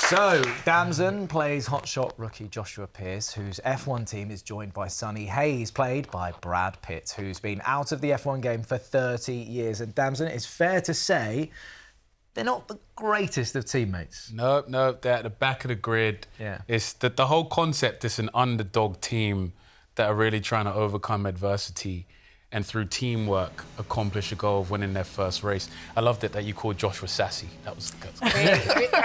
So, Damson plays hotshot rookie Joshua Pearce, whose F1 team is joined by Sonny Hayes, played by Brad Pitt, who's been out of the F1 game for 30 years. And Damson, it's fair to say they're not the greatest of teammates. No, they're at the back of the grid. Yeah. It's the whole concept is an underdog team that are really trying to overcome adversity and through teamwork accomplish a goal of winning their first race. I loved it that you called Joshua sassy. That was good.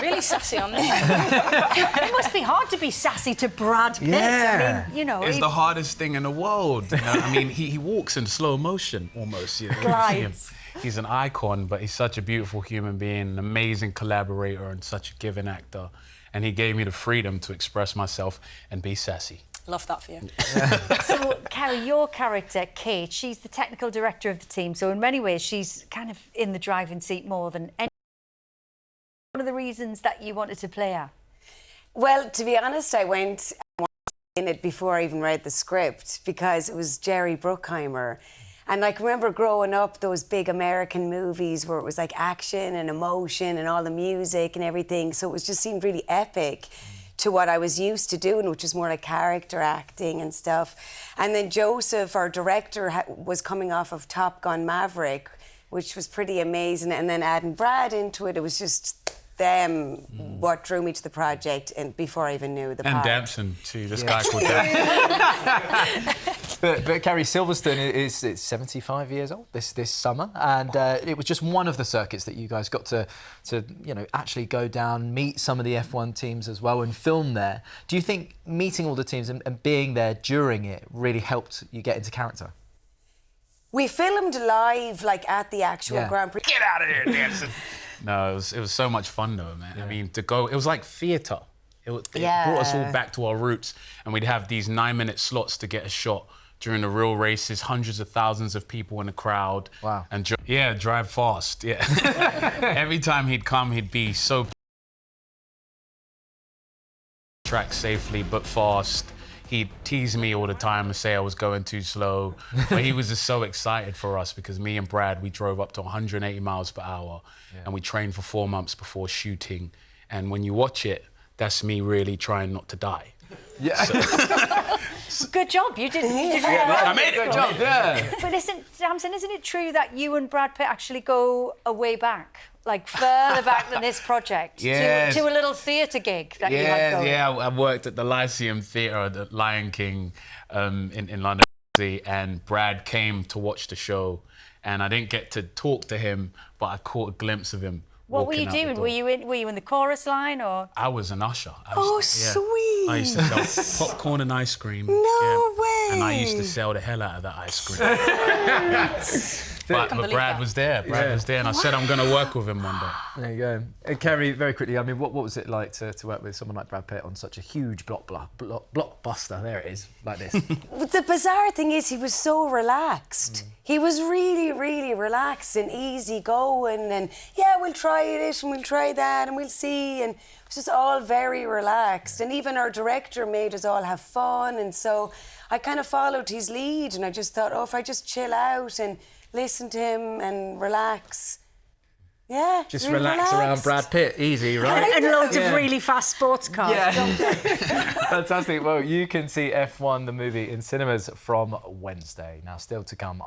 Really sassy on this. It must be hard to be sassy to Brad Pitt. Yeah. I mean, you know, It's the hardest thing in the world. You know? I mean, he walks in slow motion almost. You know? Glides. He's an icon, but he's such a beautiful human being, an amazing collaborator and such a giving actor. And he gave me the freedom to express myself and be sassy. Love that for you. So, Kerry, your character, Kate, she's the technical director of the team. So in many ways, she's kind of in the driving seat more than any. One of the reasons that you wanted to play her? Well, to be honest, I went in it before I even read the script because it was Jerry Bruckheimer. And like, remember growing up, those big American movies where it was like action and emotion and all the music and everything. So it was just seemed really epic to what I was used to doing, which is more like character acting and stuff. And then Joseph, our director, was coming off of Top Gun Maverick, which was pretty amazing. And then adding Brad into it, it was just them what drew me to the project, and before I even knew the part. And Damson, too. This guy called Damson. But Kerry, Silverstone is 75 years old this summer, and it was just one of the circuits that you guys got to actually go down, meet some of the F1 teams as well, and film there. Do you think meeting all the teams and being there during it really helped you get into character? We filmed live, like at the actual Grand Prix. Get out of here, Damson! No, it was so much fun though, man. Yeah. I mean, to go, it was like theatre. It brought us all back to our roots, and we'd have these 9-minute slots to get a shot during the real races, hundreds of thousands of people in the crowd. Wow. And drive fast, yeah. Every time he'd come, he'd be so track safely, but fast. He'd tease me all the time and say I was going too slow. But he was just so excited for us because me and Brad, we drove up to 180 miles per hour and we trained for 4 months before shooting. And when you watch it, that's me really trying not to die. Yeah. So, good job, you did. I made it. Good job, yeah. But Damson, isn't it true that you and Brad Pitt actually go a way back? Like further back than this project? Yes. To a little theatre gig that you had going? Yeah, I worked at the Lyceum Theatre at the Lion King in London, and Brad came to watch the show, and I didn't get to talk to him, but I caught a glimpse of him. What were you doing? Were you in the chorus line or? I was an usher. Sweet! I used to sell popcorn and ice cream. No way! And I used to sell the hell out of that ice cream. But Brad was there. Brad was there, and I said I'm going to work with him one day. There you go. And Kerry, very quickly, I mean, what was it like to work with someone like Brad Pitt on such a huge blockbuster? There it is, like this. The bizarre thing is he was so relaxed. He was really, really relaxed and easygoing, and yeah, we'll try it and we'll try that and we'll see, and it was just all very relaxed. And even our director made us all have fun, and so I kind of followed his lead, and I just thought, oh, if I just chill out and listen to him and relax. Yeah, Just really relax around Brad Pitt, easy, right? And loads of really fast sports cars. Yeah. Fantastic. Well, you can see F1 the movie in cinemas from Wednesday. Now, still to come,